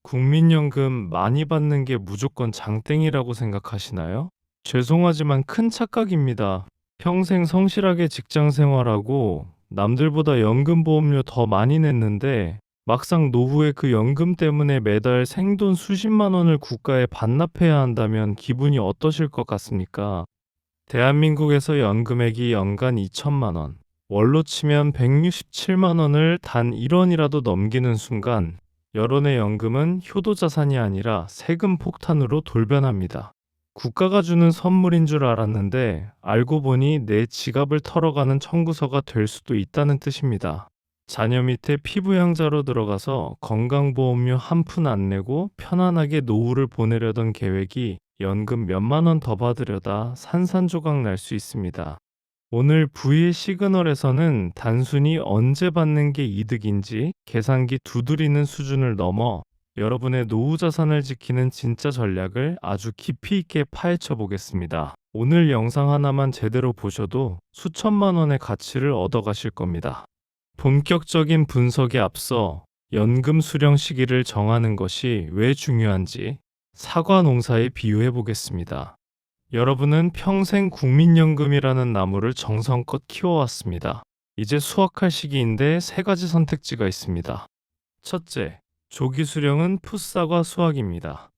국민연금 많이 받는 게 무조건 장땡이라고 생각하시나요? 죄송하지만 큰 착각입니다. 평생 성실하게 직장 생활하고 남들보다 연금보험료 더 많이 냈는데 막상 노후에 그 연금 때문에 매달 생돈 수십만 원을 국가에 반납해야 한다면 기분이 어떠실 것 같습니까? 대한민국에서 연금액이 연간 2천만 원, 월로 치면 167만 원을 단 1원이라도 넘기는 순간 여론의 연금은 효도자산이 아니라 세금 폭탄으로 돌변합니다. 국가가 주는 선물인 줄 알았는데 알고 보니 내 지갑을 털어가는 청구서가 될 수도 있다는 뜻입니다. 자녀 밑에 피부양자로 들어가서 건강보험료 한 푼 안 내고 편안하게 노후를 보내려던 계획이 연금 몇만 원 더 받으려다 산산조각 날 수 있습니다. 오늘 V의 시그널에서는 단순히 언제 받는 게 이득인지 계산기 두드리는 수준을 넘어 여러분의 노후 자산을 지키는 진짜 전략을 아주 깊이 있게 파헤쳐 보겠습니다. 오늘 영상 하나만 제대로 보셔도 수천만 원의 가치를 얻어가실 겁니다. 본격적인 분석에 앞서 연금 수령 시기를 정하는 것이 왜 중요한지 사과 농사에 비유해 보겠습니다. 여러분은 평생 국민연금이라는 나무를 정성껏 키워왔습니다. 이제 수확할 시기인데 세 가지 선택지가 있습니다. 첫째, 조기 수령은 풋사과 수확입니다.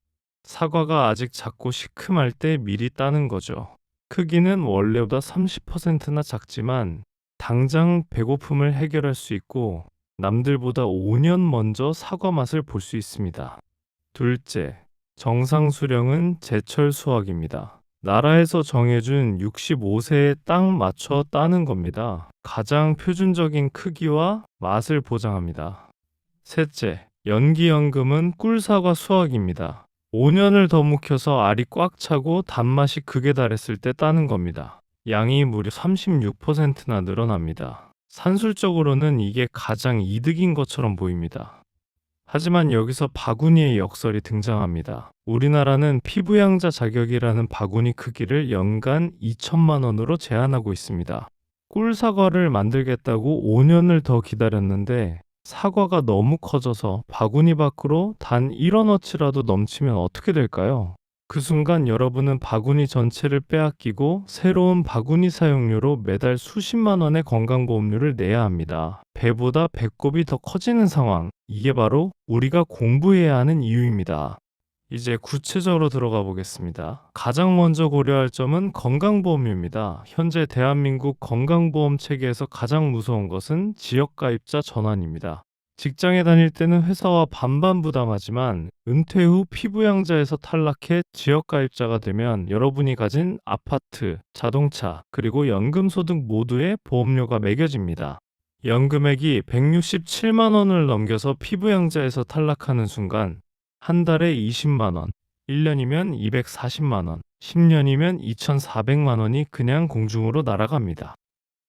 사과가 아직 작고 시큼할 때 미리 따는 거죠. 크기는 원래보다 30%나 작지만 당장 배고픔을 해결할 수 있고 남들보다 5년 먼저 사과 맛을 볼 수 있습니다. 둘째, 정상 수령은 제철 수확입니다. 나라에서 정해준 65세에 딱 맞춰 따는 겁니다. 가장 표준적인 크기와 맛을 보장합니다. 셋째, 연기연금은 꿀사과 수확입니다. 5년을 더 묵혀서 알이 꽉 차고 단맛이 극에 달했을 때 따는 겁니다. 양이 무려 36%나 늘어납니다. 산술적으로는 이게 가장 이득인 것처럼 보입니다. 하지만 여기서 바구니의 역설이 등장합니다. 우리나라는 피부양자 자격이라는 바구니 크기를 연간 2천만 원으로 제한하고 있습니다. 꿀사과를 만들겠다고 5년을 더 기다렸는데 사과가 너무 커져서 바구니 밖으로 단 1원어치라도 넘치면 어떻게 될까요? 그 순간 여러분은 바구니 전체를 빼앗기고 새로운 바구니 사용료로 매달 수십만 원의 건강보험료를 내야 합니다. 배보다 배꼽이 더 커지는 상황. 이게 바로 우리가 공부해야 하는 이유입니다. 이제 구체적으로 들어가 보겠습니다. 가장 먼저 고려할 점은 건강보험료입니다. 현재 대한민국 건강보험 체계에서 가장 무서운 것은 지역가입자 전환입니다. 직장에 다닐 때는 회사와 반반 부담하지만 은퇴 후 피부양자에서 탈락해 지역가입자가 되면 여러분이 가진 아파트, 자동차, 그리고 연금소득 모두의 보험료가 매겨집니다. 연금액이 167만 원을 넘겨서 피부양자에서 탈락하는 순간 한 달에 20만 원, 1년이면 240만 원, 10년이면 2,400만 원이 그냥 공중으로 날아갑니다.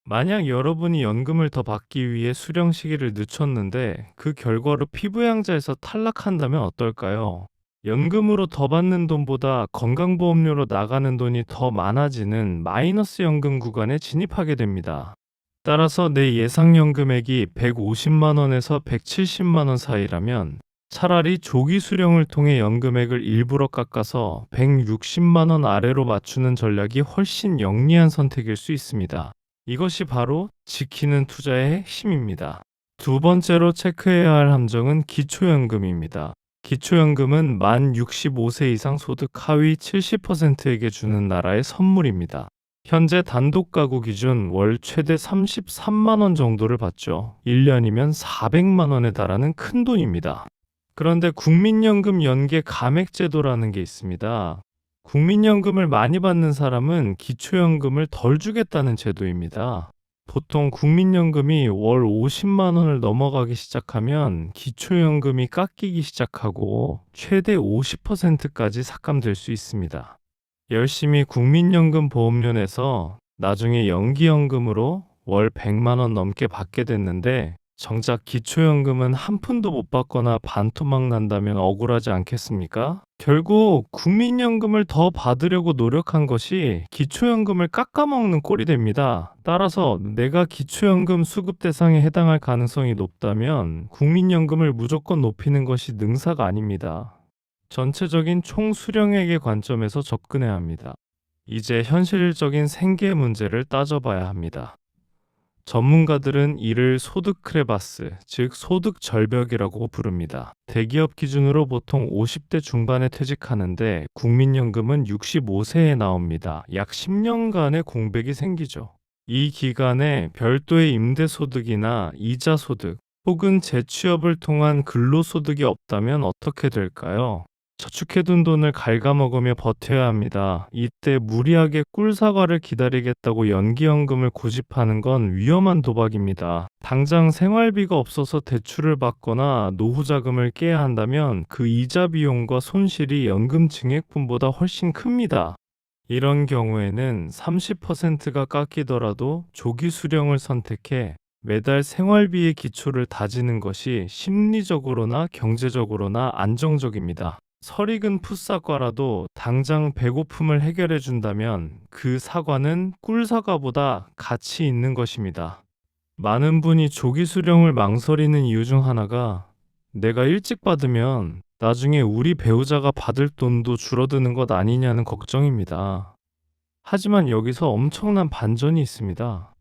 만약 여러분이 연금을 더 받기 위해 수령 시기를 늦췄는데 그 결과로 피부양자에서 탈락한다면 어떨까요? 연금으로 더 받는 돈보다 건강보험료로 나가는 돈이 더 많아지는 마이너스 연금 구간에 진입하게 됩니다. 따라서 내 예상연금액이 150만 원에서 170만 원 사이라면 차라리 조기 수령을 통해 연금액을 일부러 깎아서 160만 원 아래로 맞추는 전략이 훨씬 영리한 선택일 수 있습니다. 이것이 바로 지키는 투자의 핵심입니다. 두 번째로 체크해야 할 함정은 기초연금입니다. 기초연금은 만 65세 이상 소득 하위 70%에게 주는 나라의 선물입니다. 현재 단독 가구 기준 월 최대 33만 원 정도를 받죠. 1년이면 400만 원에 달하는 큰 돈입니다. 그런데 국민연금 연계 감액제도라는 게 있습니다. 국민연금을 많이 받는 사람은 기초연금을 덜 주겠다는 제도입니다. 보통 국민연금이 월 50만 원을 넘어가기 시작하면 기초연금이 깎이기 시작하고 최대 50%까지 삭감될 수 있습니다. 열심히 국민연금 보험료 내서 나중에 연기연금으로 월 100만 원 넘게 받게 됐는데 정작 기초연금은 한 푼도 못 받거나 반토막 난다면 억울하지 않겠습니까? 결국 국민연금을 더 받으려고 노력한 것이 기초연금을 깎아먹는 꼴이 됩니다. 따라서 내가 기초연금 수급 대상에 해당할 가능성이 높다면 국민연금을 무조건 높이는 것이 능사가 아닙니다. 전체적인 총수령액의 관점에서 접근해야 합니다. 이제 현실적인 생계 문제를 따져봐야 합니다. 전문가들은 이를 소득 크레바스, 즉 소득 절벽이라고 부릅니다. 대기업 기준으로 보통 50대 중반에 퇴직하는데 국민연금은 65세에 나옵니다. 약 10년간의 공백이 생기죠. 이 기간에 별도의 임대소득이나 이자소득 혹은 재취업을 통한 근로소득이 없다면 어떻게 될까요? 저축해둔 돈을 갉아먹으며 버텨야 합니다. 이때 무리하게 꿀사과를 기다리겠다고 연기연금을 고집하는 건 위험한 도박입니다. 당장 생활비가 없어서 대출을 받거나 노후자금을 깨야 한다면 그 이자 비용과 손실이 연금 증액분보다 훨씬 큽니다. 이런 경우에는 30%가 깎이더라도 조기 수령을 선택해 매달 생활비의 기초를 다지는 것이 심리적으로나 경제적으로나 안정적입니다. 설익은 풋사과라도 당장 배고픔을 해결해 준다면 그 사과는 꿀사과보다 가치 있는 것입니다. 많은 분이 조기 수령을 망설이는 이유 중 하나가 내가 일찍 받으면 나중에 우리 배우자가 받을 돈도 줄어드는 것 아니냐는 걱정입니다. 하지만 여기서 엄청난 반전이 있습니다.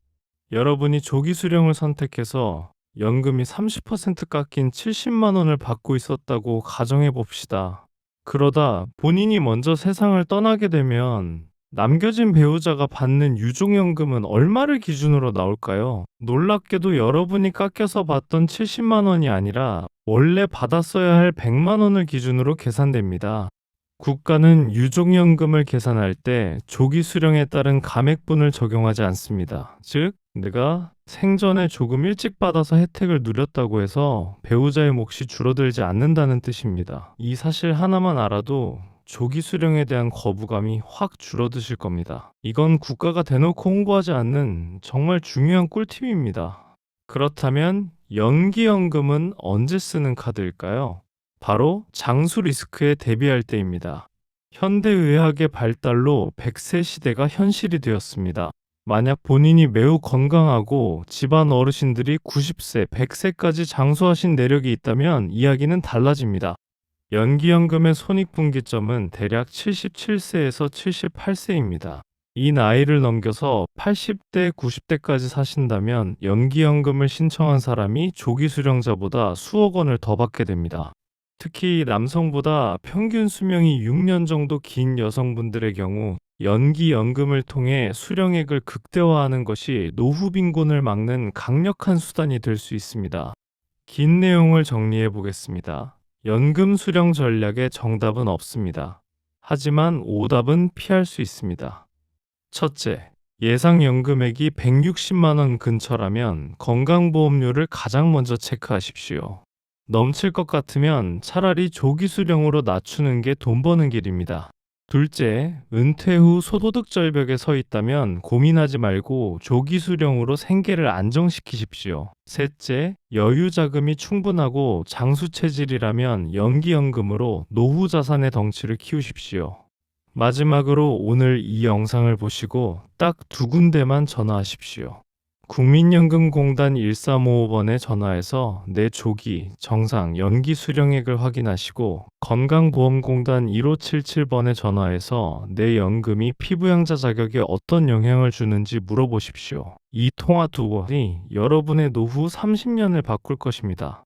여러분이 조기 수령을 선택해서 연금이 30% 깎인 70만 원을 받고 있었다고 가정해 봅시다. 그러다 본인이 먼저 세상을 떠나게 되면 남겨진 배우자가 받는 유종연금은 얼마를 기준으로 나올까요? 놀랍게도 여러분이 깎여서 받던 70만 원이 아니라 원래 받았어야 할 100만 원을 기준으로 계산됩니다. 국가는 유종연금을 계산할 때 조기 수령에 따른 감액분을 적용하지 않습니다. 즉, 내가 생전에 조금 일찍 받아서 혜택을 누렸다고 해서 배우자의 몫이 줄어들지 않는다는 뜻입니다. 이 사실 하나만 알아도 조기 수령에 대한 거부감이 확 줄어드실 겁니다. 이건 국가가 대놓고 홍보하지 않는 정말 중요한 꿀팁입니다. 그렇다면 연기연금은 언제 쓰는 카드일까요? 바로 장수 리스크에 대비할 때입니다. 현대의학의 발달로 100세 시대가 현실이 되었습니다. 만약 본인이 매우 건강하고 집안 어르신들이 90세, 100세까지 장수하신 내력이 있다면 이야기는 달라집니다. 연기연금의 손익분기점은 대략 77세에서 78세입니다. 이 나이를 넘겨서 80대, 90대까지 사신다면 연기연금을 신청한 사람이 조기 수령자보다 수억 원을 더 받게 됩니다. 특히 남성보다 평균 수명이 6년 정도 긴 여성분들의 경우 연기연금을 통해 수령액을 극대화하는 것이 노후 빈곤을 막는 강력한 수단이 될 수 있습니다. 긴 내용을 정리해 보겠습니다. 연금 수령 전략에 정답은 없습니다. 하지만 오답은 피할 수 있습니다. 첫째, 예상 연금액이 160만 원 근처라면 건강보험료를 가장 먼저 체크하십시오. 넘칠 것 같으면 차라리 조기 수령으로 낮추는 게 돈 버는 길입니다. 둘째, 은퇴 후 소도득 절벽에 서 있다면 고민하지 말고 조기 수령으로 생계를 안정시키십시오. 셋째, 여유 자금이 충분하고 장수 체질이라면 연기연금으로 노후 자산의 덩치를 키우십시오. 마지막으로 오늘 이 영상을 보시고 딱 두 군데만 전화하십시오. 국민연금공단 1355번에 전화해서 내 조기, 정상, 연기 수령액을 확인하시고 건강보험공단 1577번에 전화해서 내 연금이 피부양자 자격에 어떤 영향을 주는지 물어보십시오. 이 통화 두 번이 여러분의 노후 30년을 바꿀 것입니다.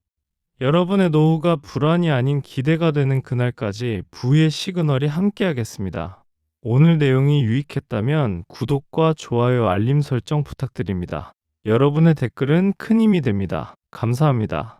여러분의 노후가 불안이 아닌 기대가 되는 그날까지 부의 시그널이 함께하겠습니다. 오늘 내용이 유익했다면 구독과 좋아요, 알림 설정 부탁드립니다. 여러분의 댓글은 큰 힘이 됩니다. 감사합니다.